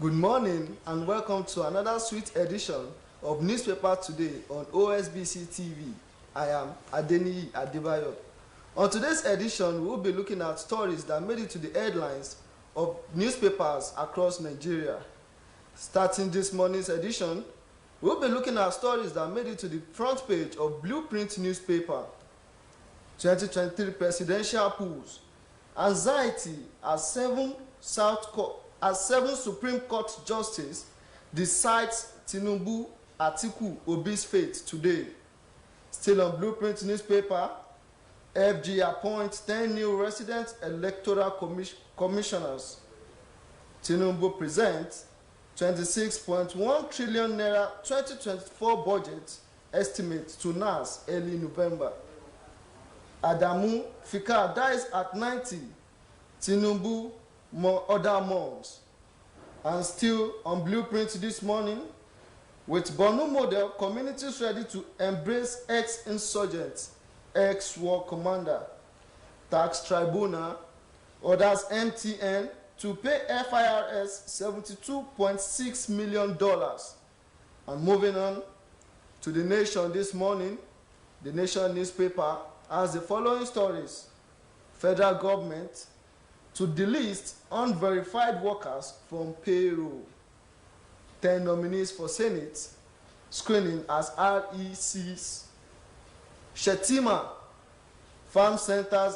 Good morning and welcome to another sweet edition of Newspaper Today on OSBC TV. I am Adeniyi Adebayo. On today's edition, we will be looking at stories that made it to the headlines of newspapers across Nigeria. Starting this morning's edition, we will be looking at stories that made it to the front page of Blueprint newspaper. 2023 presidential polls. Anxiety as seven Supreme Court justice decides Tinubu Atiku Obi's fate today. Still on Blueprint newspaper, FG appoints 10 new resident electoral commissioners. Tinubu presents 26.1 trillion naira 2024 budget estimate to NAS early November. Adamu Fikar dies at 90. Tinubu other mourns. And still on Blueprint this morning, with Borno model, communities ready to embrace ex-insurgent, ex-war commander. Tax tribunal orders MTN to pay FIRS $72.6 million. And moving on to The Nation this morning, The Nation newspaper has the following stories. Federal government to delist unverified workers from payroll. 10 nominees for Senate screening as RECs. Shetima farm centers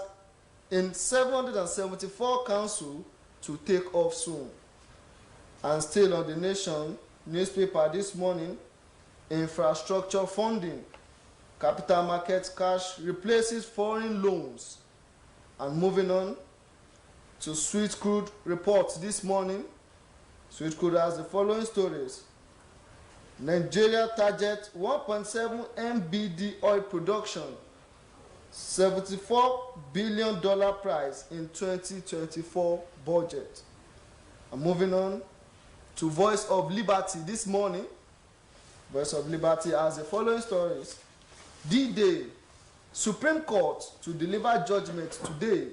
in 774 council to take off soon. And still on The Nation newspaper this morning, infrastructure funding. Capital market cash replaces foreign loans. And moving on to Sweet Crude report this morning. Sweet Crude has the following stories. Nigeria target 1.7 MBD oil production, $74 billion price in 2024 budget. And moving on to Voice of Liberty this morning. Voice of Liberty has the following stories. D-Day, Supreme Court to deliver judgment today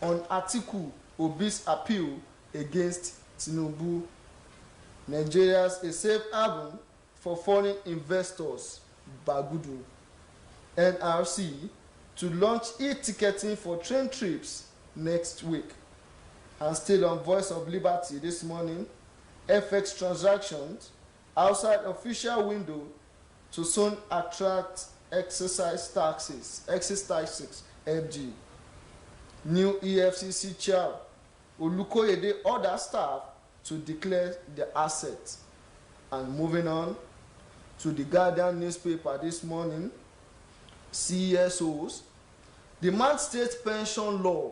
on Atiku Obi's appeal against Tinubu. Nigeria's a safe haven for foreign investors, Bagudu. NRC to launch e-ticketing for train trips next week. And still on Voice of Liberty this morning, FX transactions outside official window to soon attract excise taxes, FG. New EFCC chair Olukoyede order staff to declare the assets. And moving on to The Guardian newspaper this morning, CSOs demand state pension law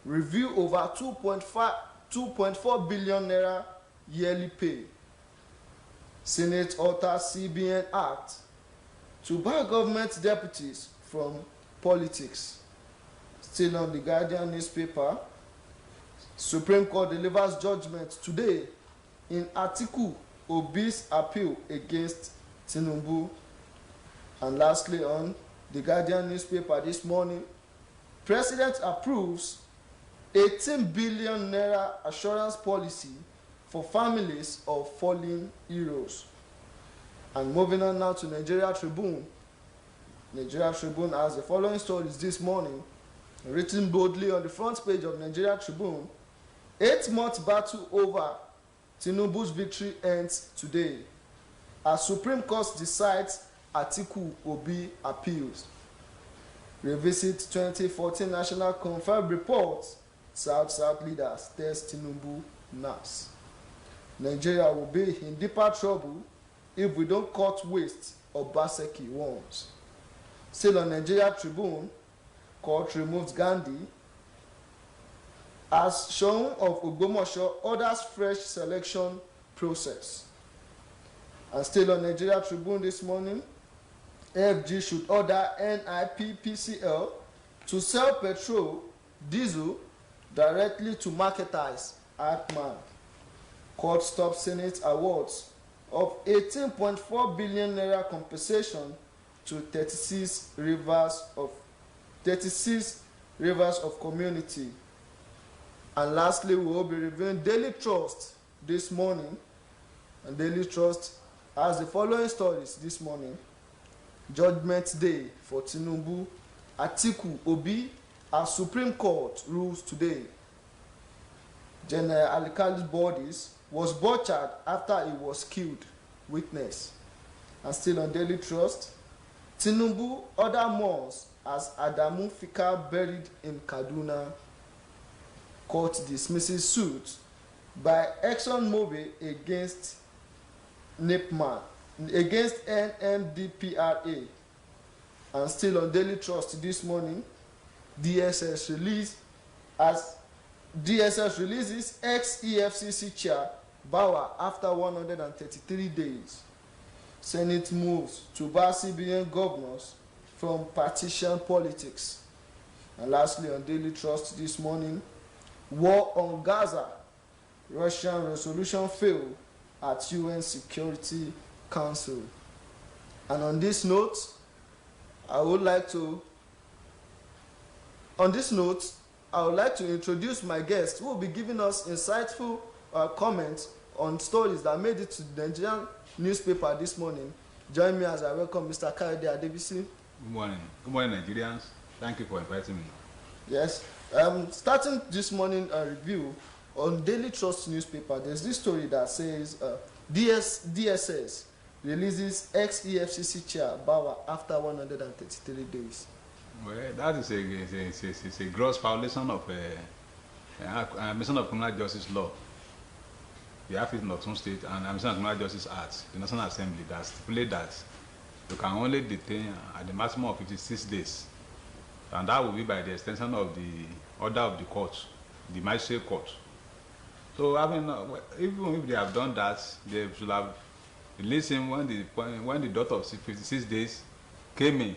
review over 2.4 billion naira yearly pay. Senate alters CBN Act to bar government deputies from politics. Still on The Guardian newspaper, Supreme Court delivers judgment today in Atiku Obi's appeal against Tinubu. And lastly on The Guardian newspaper this morning, President approves 18 billion naira assurance policy for families of fallen heroes. And moving on now to Nigeria Tribune. Nigeria Tribune has the following stories this morning, written boldly on the front page of Nigeria Tribune. 8-month battle over Tinubu's victory ends today as Supreme Court decides Atiku Obi appeals. Revisit 2014 National Confirmed Report. South leaders test Tinubu NAS. Nigeria will be in deeper trouble if we don't cut waste, Obaseki warns. Still on Nigeria Tribune, court removes Gandhi as shown of Ogbomoso orders fresh selection process. And still on Nigeria Tribune this morning, FG should order NIPPCL to sell petrol, diesel directly to marketers, Atman. Court stops Senate awards of 18.4 billion naira compensation to 36 rivers of community. And lastly, we will be reviewing Daily Trust this morning, and Daily Trust has the following stories this morning. Judgment Day for Tinubu. Atiku Obi as Supreme Court rules today. General Alikali's bodies was butchered after he was killed. Witness. And still on Daily Trust, Tinubu order mourns as Adamu Fika buried in Kaduna. Court dismisses suit by ExxonMobil against NIPMA, against NMDPRA. And still on Daily Trust this morning, DSS releases ex-EFCC chair Bawa after 133 days. Senate moves to bar CBN governors from partisan politics. And lastly, on Daily Trust this morning, war on Gaza. Russian resolution failed at UN Security Council. And on this note, I would like to introduce my guest who will be giving us insightful comments on stories that made it to the Nigerian newspaper this morning. Join me as I welcome Mr. Kayode Adebisi. Good morning. Good morning, Nigerians. Thank you for inviting me. Yes. Starting this morning review on Daily Trust newspaper, there's this story that says DSS releases ex-EFCC chair Bawa after 133 days. Well, that is a gross violation of Administration of Criminal Justice Law. The Office of Osun State and Administration of Criminal Justice Act, the National Assembly, that stipulate that you can only detain at the maximum of 56 days. And that will be by the extension of the order of the court, the magistrate court. So, I mean, even if they have done that, they should have released him when the dot of 56 days came in.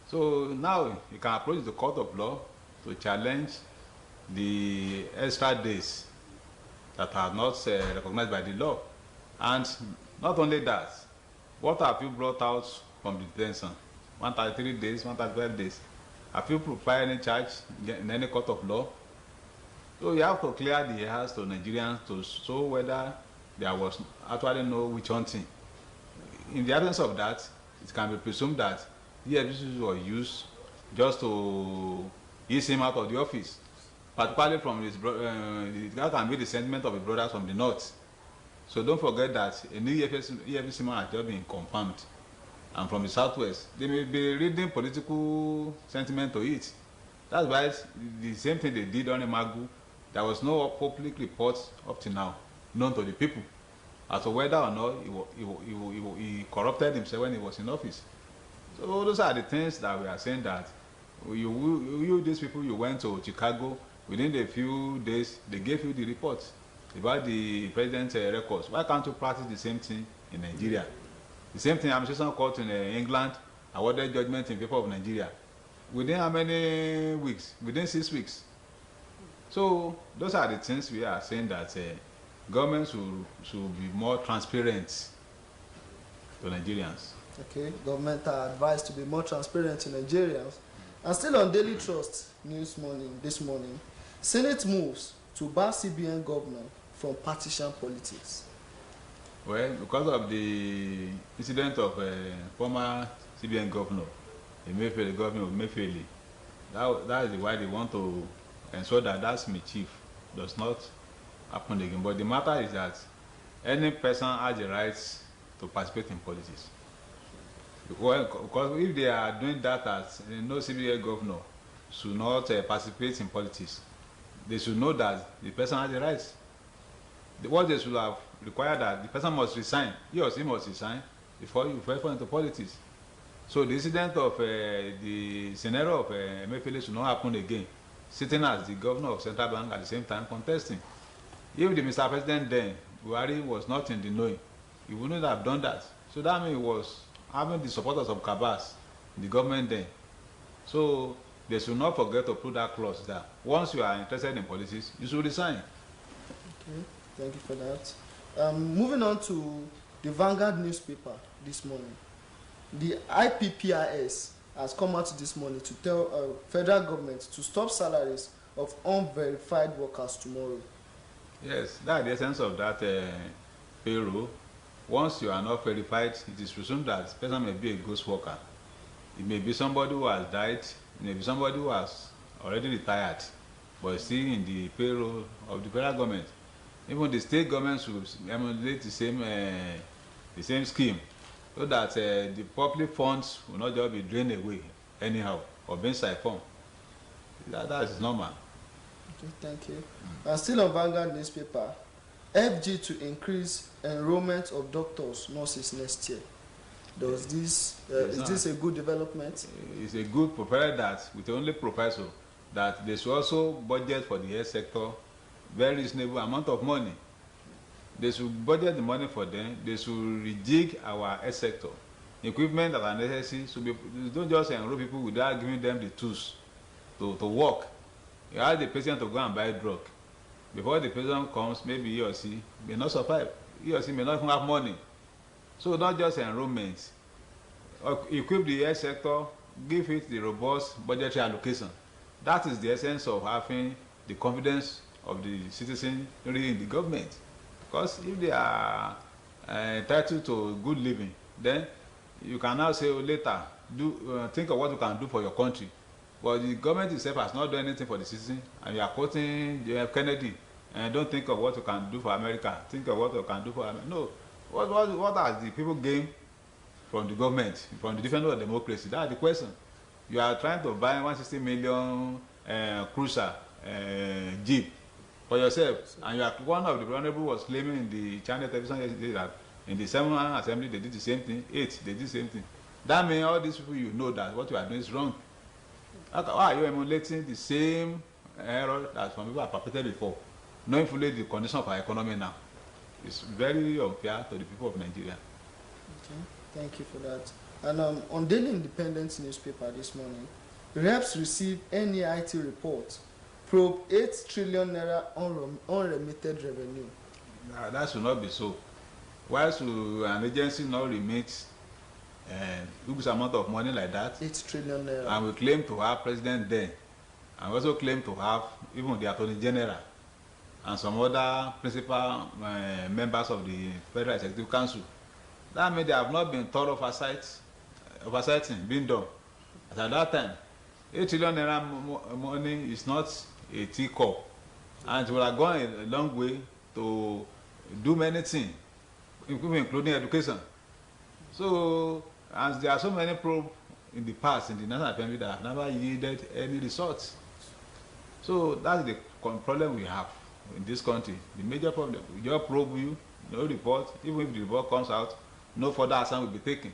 So now you can approach the court of law to challenge the extra days that are not recognized by the law. And not only that, what have you brought out from the detention? 133 days, 135 days. Have you prepared any charge in any court of law? So you have to clear the airs to Nigerians to show whether there was actually no witch hunting. In the absence of that, it can be presumed that the EFCC was used just to ease him out of the office, particularly from his that can be the sentiment of his brothers from the north. So don't forget that a new EFCC man has just been confirmed, and from the southwest, they may be reading political sentiment to it. That's why the same thing they did on Magu, there was no public report up to now known to the people as to whether or not he corrupted himself when he was in office. So those are the things that we are saying, that these people, you went to Chicago, within a few days, they gave you the report about the president's records. Why can't you practice the same thing in Nigeria? The same thing, administration court in England awarded judgment in favor of Nigeria. Within how many weeks? Within 6 weeks. So those are the things we are saying, that government should be more transparent to Nigerians. Okay, government are advised to be more transparent to Nigerians. And still on Daily Trust this morning, Senate moves to bar CBN governor from partisan politics. Well, because of the incident of former CBN governor, the governor of Emefiele, that is why they want to ensure that that mischief does not happen again. But the matter is that any person has the right to participate in politics. Well, because if they are doing that, as no CBN governor should not participate in politics, they should know that the person has the rights. What they should have required, that the person must resign, he or she must resign before you fall into politics. So the incident of the scenario of Emefiele should not happen again, sitting as the governor of Central Bank at the same time contesting. If the Mr. President then, Buhari, was not in the knowing, he wouldn't have done that. So that means he was having the supporters of Kabas, the government then. So they should not forget to put that clause there. Once you are interested in politics, you should resign. Okay, thank you for that. Moving on to the Vanguard newspaper this morning. The IPPIS has come out this morning to tell federal government to stop salaries of unverified workers tomorrow. Yes, that's the essence of that payroll. Once you are not verified, it is presumed that the person may be a ghost worker. It may be somebody who has died, it may be somebody who has already retired, but is still in the payroll of the federal government. Even the state government should emulate the same scheme, so that the public funds will not just be drained away anyhow or being siphoned. That is normal. Okay, thank you. And still on Vanguard newspaper, FG to increase enrollment of doctors, nurses next year. Does this is this a good development? It's a good, provided that with the only proviso that they should also budget for the health sector very reasonable amount of money. They should budget the money for them. They should rejig our health sector. Equipment that are necessary should be. Don't just enroll people without giving them the tools to work. You ask the patient to go and buy drug. Before the patient comes, maybe he or she may not survive. He or she may not even have money. So not just enrollment. Equip the health sector, give it the robust budgetary allocation. That is the essence of having the confidence of the citizen in the government. Because if they are entitled to good living, then you can now say, later, think of what you can do for your country. But the government itself has not done anything for the citizen, and you are quoting JF Kennedy, and don't think of what you can do for America. Think of what you can do for America. No. What has the people gained from the government, from the defense of democracy? That's the question. You are trying to buy 160 million cruiser Jeep for yourself, and you are one of the honorable was claiming in the Channel television yesterday that in the 7th assembly they did the same thing, 8 they did the same thing. That means all these people, you know that what you are doing is wrong. Why are you emulating the same error that some people have perpetrated before, knowing fully the condition of our economy now? It's very unfair to the people of Nigeria. Okay, thank you for that. And on Daily Independence newspaper this morning, reps receive NEIT report, probe 8 trillion naira unremitted revenue. That should not be so. Why should an agency not remit huge amount of money like that? 8 trillion naira. And we claim to have president then, and we also claim to have even the attorney general and some other principal members of the Federal Executive Council. That means they have not been thorough oversighting being done. At that time, 8 trillion naira money is not a teacup, and it will have gone a long way to do many things, including education. So, as there are so many probes in the past in the National Assembly that have never yielded any results. So that's the problem we have in this country. The major problem, we just probe you, no report. Even if the report comes out, no further action will be taken.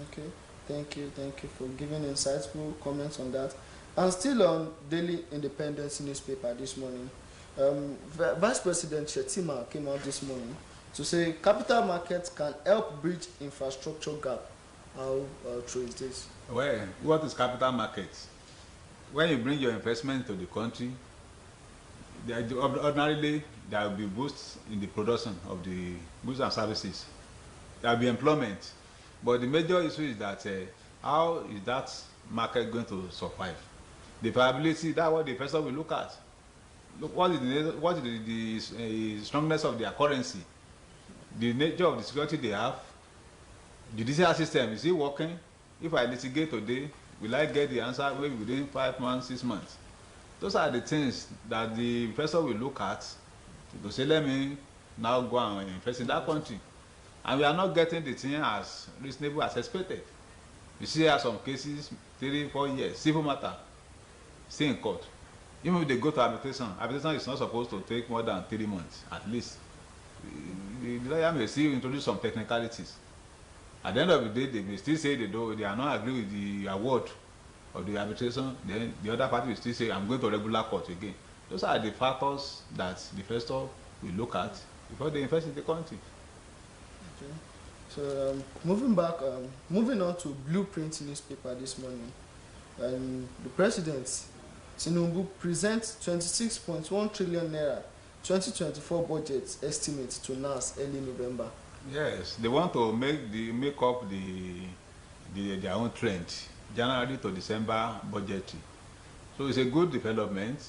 Okay, thank you for giving insightful comments on that. And still on Daily Independence newspaper this morning, Vice President Shettima came out this morning to say capital markets can help bridge infrastructure gap. How true is this? Well, what is capital markets? When you bring your investment to the country, ordinarily there will be boosts in the production of the goods and services. There will be employment. But the major issue is that how is that market going to survive? The viability, that's what the investor will look at. Look, what is the strongness of their currency? The nature of the security they have? The judicial system, is it working? If I litigate today, will I get the answer maybe within 5 months, 6 months? Those are the things that the investor will look at to say, let me now go and invest in that country. And we are not getting the thing as reasonable as expected. You see, there are some cases, 3-4 years, civil matter, still in court. Even if they go to arbitration is not supposed to take more than 3 months, at least. The lawyer may still introduce some technicalities. At the end of the day, they may still say they are not agree with the award of the arbitration. Then the other party will still say, I'm going to regular court again. Those are the factors that the investor will look at before they invest in the country. Okay. So moving on to Blueprint newspaper this morning, the president Tinubu presents 26.1 trillion naira 2024 budget estimate to NAS early November. Yes, they want to make up their own trend, January to December budgetary. So it's a good development.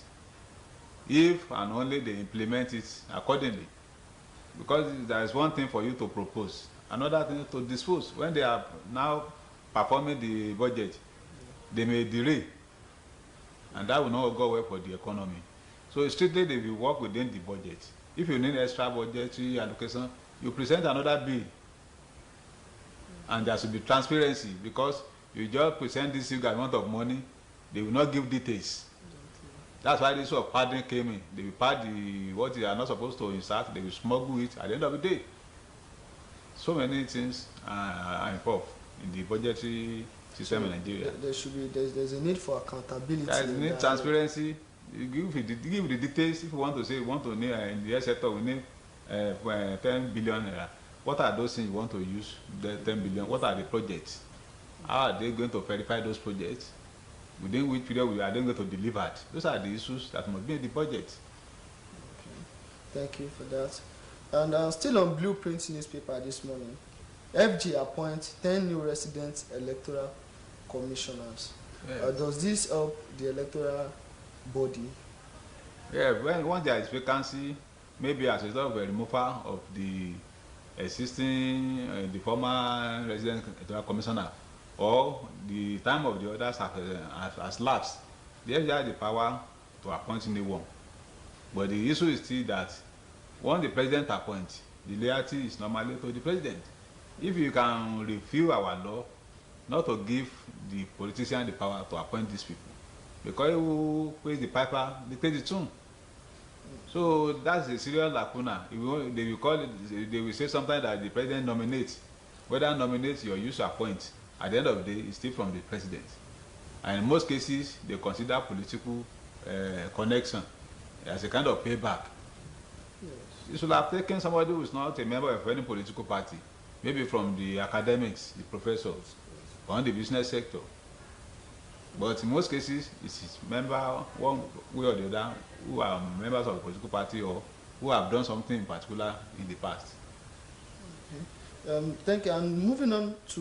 if and only they implement it accordingly. Because there is one thing for you to propose, another thing to dispose. When they are now performing the budget, they may delay, and that will not go well for the economy. So strictly they will work within the budget. If you need extra budgetary allocation, you present another bill, and there should be transparency, because you just present this huge amount of money, they will not give details. That's why this sort of padding came in. They will pad what they are not supposed to insert, they will smuggle it at the end of the day. So many things are involved in the budgetary system in Nigeria. There's a need for accountability. There is need transparency. You give the details. If you want to say, in the health sector, we need 10 billion naira. What are those things you want to use the 10 billion? What are the projects? How are they going to verify those projects? Within which period we are then going to deliver it? Those are the issues that must be in the budget. Okay. Thank you for that. And still on Blueprint newspaper this morning, FG appoints 10 new resident electoral commissioners. Yeah. Does this help the electoral body? Yeah, once there is vacancy, maybe as a result of a removal of the existing, the former resident electoral commissioner, or the time of the others has lapsed, the FG has the power to appoint new one. But the issue is still that once the president appoints, the loyalty is normally to the president. If you can review our law, not to give the politician the power to appoint these people, because who plays the piper, they play the tune. So that's a serious lacuna. They will call it, they will say something that the president nominates. Whether nominates or use appoint, at the end of the day, it's still from the president. And in most cases, they consider political connection as a kind of payback. Yes. You should have taken somebody who is not a member of any political party, maybe from the academics, the professors, or in the business sector. But in most cases, it's member one way or the other who are members of a political party or who have done something in particular in the past. Okay. Thank you. And moving on to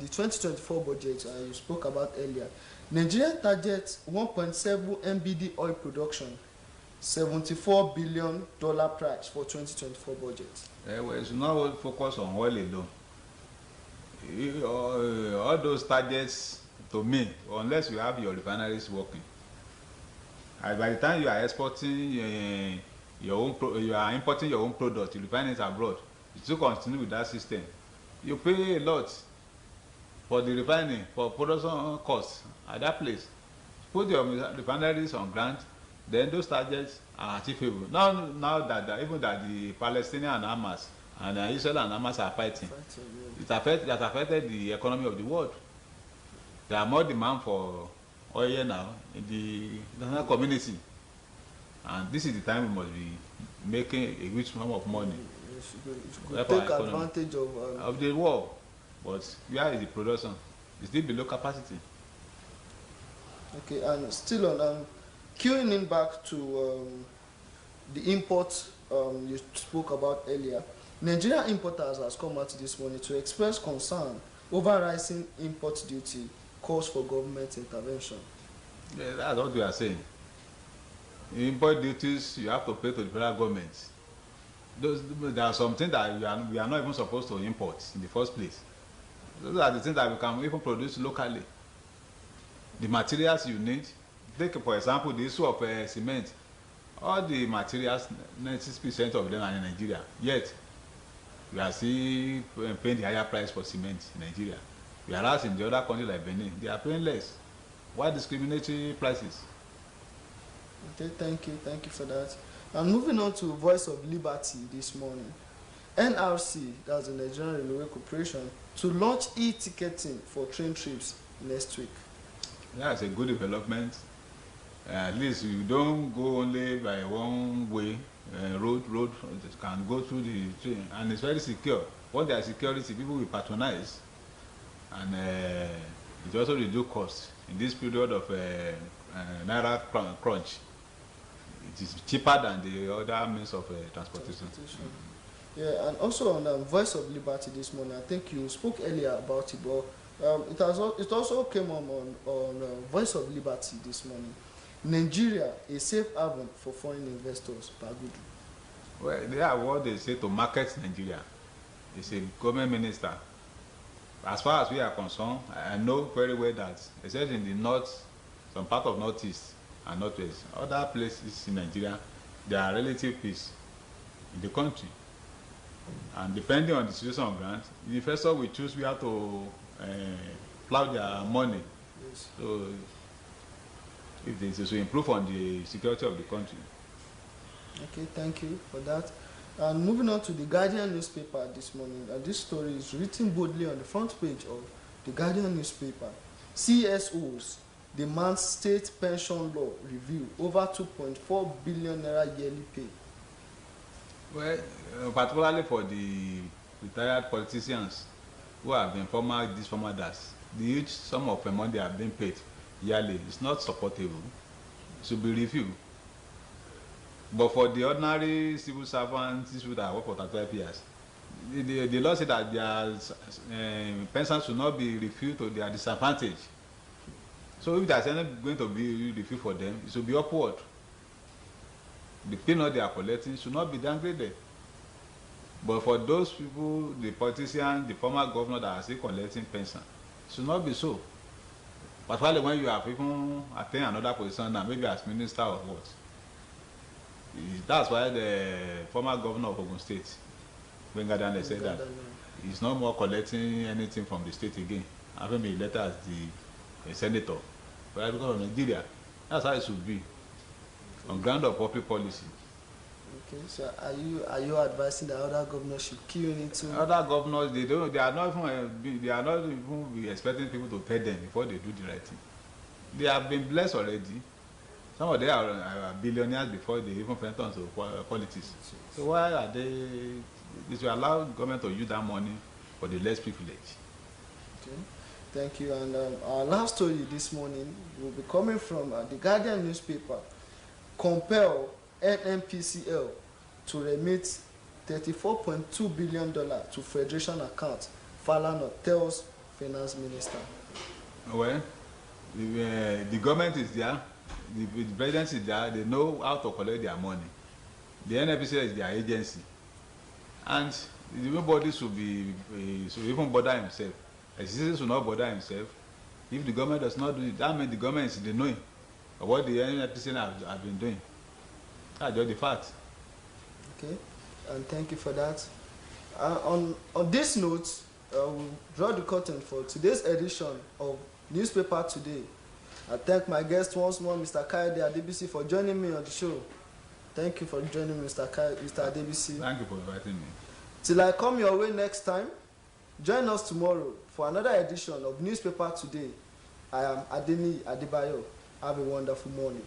the 2024 budget you spoke about earlier. Nigeria targets 1.7 MBD oil production, $74 billion price for 2024 budget. Well, it's not focus on oil alone. All those targets, to me, unless you have your refineries working, and by the time you are exporting you are importing your own product, you refine it abroad, you still continue with that system. You pay a lot for the refining, for production costs at that place. Put your refineries on ground, then those targets are achievable. Now that even that the Palestinian and Hamas and Israel and Hamas are fighting, it has affected the economy of the world. There are more demand for oil now in the international community, and this is the time we must be making a huge sum of money. You should take advantage of the war. But where is the production? It's still below capacity. Okay, and still on queuing in back to the import you spoke about earlier. Nigerian importers has come out this morning to express concern over rising import duty, calls for government intervention. Yeah, that's what we are saying. Import duties you have to pay to the federal government. There are some things that we are not even supposed to import in the first place. Those are the things that we can even produce locally. The materials you need, take for example the issue of cement. All the materials, 90% of them are in Nigeria. Yet, we are still paying the higher price for cement in Nigeria. Whereas in the other countries like Benin, they are paying less. Why discriminatory prices? Okay, thank you for that. And moving on to Voice of Liberty this morning. NRC, that's the Nigerian Railway Corporation, to launch e-ticketing for train trips next week. That's a good development. At least you don't go only by one way road can go through the train, and it's very secure. When there is security, people will patronize, and it also reduce costs in this period of naira crunch. It is cheaper than the other means of transportation. Yeah, and also on Voice of Liberty this morning, I think you spoke earlier about it, but it also came on Voice of Liberty this morning. Nigeria a safe haven for foreign investors? Bagudu. Well, they are what they say to market Nigeria. It's a government minister. As far as we are concerned, I know very well that, except in the north, some part of northeast and northwest, other places in Nigeria, there are relative peace in the country. And depending on the situation on ground, the investor will choose where to plow their money. Yes. So, if this is to improve on the security of the country. Okay, thank you for that. And moving on to the Guardian newspaper this morning, this story is written boldly on the front page of the Guardian newspaper. CSOs demand state pension law review, over 2.4 billion naira yearly pay. Well, particularly for the retired politicians who have been former this, former that, the huge sum of money they have been paid yearly is not supportable. It should be reviewed. But for the ordinary civil servants, people that work for 35 years, the law said that their pensions should not be reviewed to their disadvantage. So if there's any going to be reviewed for them, it should be upward. The payment they are collecting should not be downgraded. But for those people, the politicians, the former governor that are still collecting pension, it should not be so. Particularly when you have even attained another position now, maybe as minister or what. That's why the former governor of Ogun State, Gbenga Daniel, said that he's no more collecting anything from the state again, having been elected as the senator. But because of Nigeria, that's how it should be, on ground of public policy. Okay, so are you advising that other governors should key into? Other governors, they are not even expecting people to pay them before they do the right thing. They have been blessed already. Some of them are billionaires before they even enter into politics. So why are they should allow government to use that money for the less privileged? Okay, thank you. And our last story this morning will be coming from the Guardian newspaper. Compel NNPCL to remit $34.2 billion to Federation account, Falana tells Finance Minister. Well, the government is there, the presidency is there, they know how to collect their money. The NNPCL is their agency. And nobody should even bother himself. A citizen should not bother himself. If the government does not do it, that means the government is the knowing of what the NNPCL have been doing. That's just the fact. Okay, and thank you for that. On this note, we'll draw the curtain for today's edition of Newspaper Today. I thank my guest once more, Mr. Kayode Adebisi, for joining me on the show. Thank you for joining me, Mr. Adebisi. Thank you for inviting me. Till I come your way next time, join us tomorrow for another edition of Newspaper Today. I am Adeni Adebayo. Have a wonderful morning.